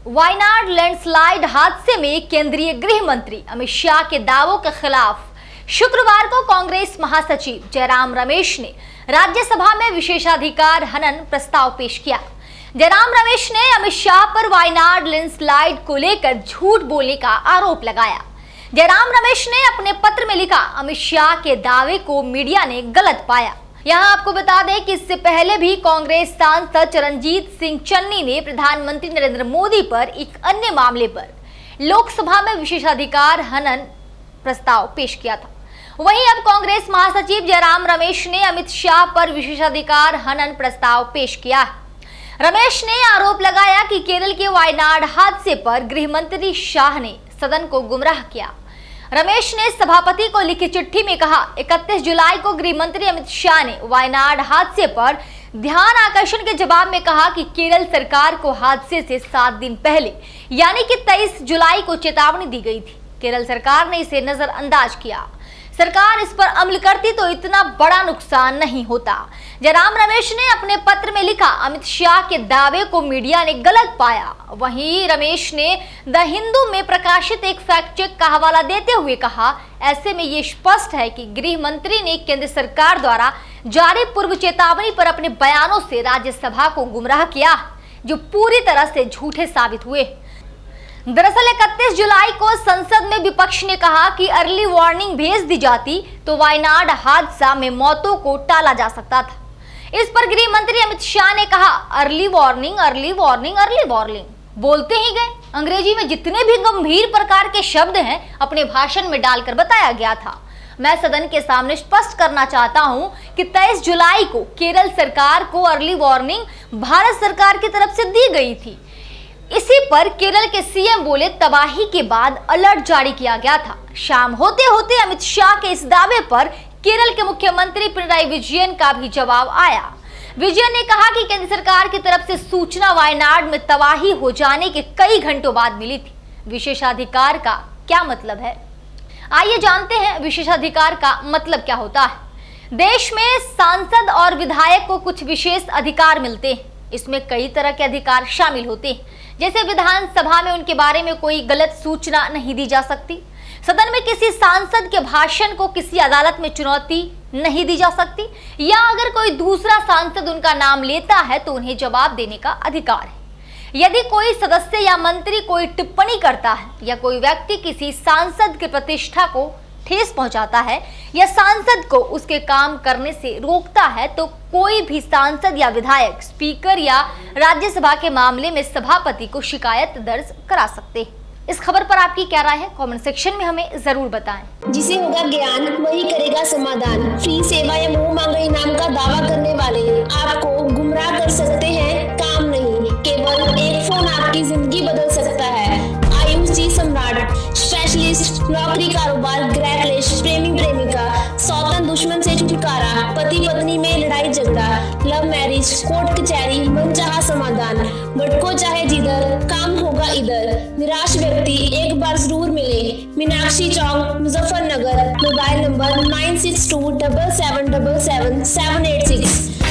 Wayanad landslide हादसे में केंद्रीय गृह मंत्री अमित शाह के दावों के खिलाफ शुक्रवार को कांग्रेस महासचिव जयराम रमेश ने राज्यसभा में विशेषाधिकार हनन प्रस्ताव पेश किया। जयराम रमेश ने अमित शाह पर वायनाड लैंडस्लाइड को लेकर झूठ बोलने का आरोप लगाया। जयराम रमेश ने अपने पत्र में लिखा, अमित शाह के दावे को मीडिया ने गलत पाया। यहाँ आपको बता दें कि इससे पहले भी कांग्रेस सांसद चरणजीत सिंह चन्नी ने प्रधानमंत्री नरेंद्र मोदी पर एक अन्य मामले पर लोकसभा में विशेषाधिकार हनन प्रस्ताव पेश किया था। वहीं अब कांग्रेस महासचिव जयराम रमेश ने अमित शाह पर विशेषाधिकार हनन प्रस्ताव पेश किया है। रमेश ने आरोप लगाया कि केरल के वायनाड हादसे पर गृह मंत्री शाह ने सदन को गुमराह किया। रमेश ने सभापति को लिखी चिट्ठी में कहा, 31 जुलाई को गृह मंत्री अमित शाह ने वायनाड हादसे पर ध्यान आकर्षण के जवाब में कहा कि केरल सरकार को हादसे से 7 दिन पहले यानी कि 23 जुलाई को चेतावनी दी गई थी। केरल सरकार ने इसे नजरअंदाज किया। सरकार इस पर अमल करती तो इतना बड़ा नुकसान नहीं होता। जयराम रमेश ने अपने पत्र में लिखा, अमित शाह के दावे को मीडिया ने गलत पाया। वहीं रमेश ने द हिंदू में प्रकाशित एक फैक्ट चेक का हवाला देते हुए कहा, ऐसे में ये स्पष्ट है कि गृह मंत्री ने केंद्र सरकार द्वारा जारी पूर्व चेतावनी पर अपने बयानों से राज्यसभा को गुमराह किया, जो पूरी तरह से झूठे साबित हुए। दरअसल 31 जुलाई को संसद में विपक्ष ने कहा कि अर्ली वार्निंग भेज दी जाती तो वायनाड हादसा में मौतों को टाला जा सकता था। इस पर गृह मंत्री अमित शाह ने कहा, early warning, early warning, early warning बोलते ही गए। अंग्रेजी में जितने भी गंभीर प्रकार के शब्द हैं अपने भाषण में डालकर बताया गया था। मैं सदन के सामने स्पष्ट करना चाहता हूं कि 23 जुलाई को केरल सरकार को अर्ली वार्निंग भारत सरकार की तरफ से दी गई थी। इसी पर केरल के सीएम बोले, तबाही के बाद अलर्ट जारी किया गया था। शाम होते होते अमित शाह के इस दावे पर केरल के मुख्यमंत्री पिनराई विजयन का भी जवाब आया। विजयन ने कहा कि केंद्र सरकार की तरफ से सूचना वायनाड में तबाही हो जाने के कई घंटों बाद मिली थी। विशेषाधिकार का क्या मतलब है? आइए जानते हैं विशेषाधिकार का मतलब क्या होता है। देश में सांसद और विधायक को कुछ विशेष अधिकार मिलते हैं। इसमें कई तरह के अधिकार शामिल होते हैं, जैसे विधानसभा में उनके बारे में कोई गलत सूचना नहीं दी जा सकती, सदन में किसी सांसद के भाषण को किसी अदालत में चुनौती नहीं दी जा सकती, या अगर कोई दूसरा सांसद उनका नाम लेता है तो उन्हें जवाब देने का अधिकार है। यदि कोई सदस्य या मंत्री कोई टिप्पणी करता है या कोई व्यक्ति किसी सांसद की प्रतिष्ठा को ठेस पहुंचाता है या सांसद को उसके काम करने से रोकता है तो कोई भी सांसद या विधायक स्पीकर या राज्यसभा के मामले में सभापति को शिकायत दर्ज करा सकते हैं। इस खबर पर आपकी क्या राय है? कमेंट सेक्शन में हमें जरूर बताएं। जिसे होगा ज्ञान वही करेगा समाधान। फ्री सेवा या मुंह मांगे इनाम का दावा करने वाले आपको गुमराह कर सकते हैं, काम नहीं। केवल एक फोन आपकी जिंदगी बदल सकता है। आयुष जी सम्राट, स्पेशलिस्ट नौकरी, कारोबार, गृह क्लेश, प्रेमी प्रेमिका, सौतन दुश्मन से छुटकारा, पति पत्नी में लड़ाई झगड़ा, लव मैरिज, कोर्ट कचहरी, मनचाहा समाधान। भटको चाहे जिधर, काम होगा इधर। निराश व्यक्ति एक बार जरूर मिले। मीनाक्षी चौक, मुजफ्फरनगर। Mobile number 9627777786।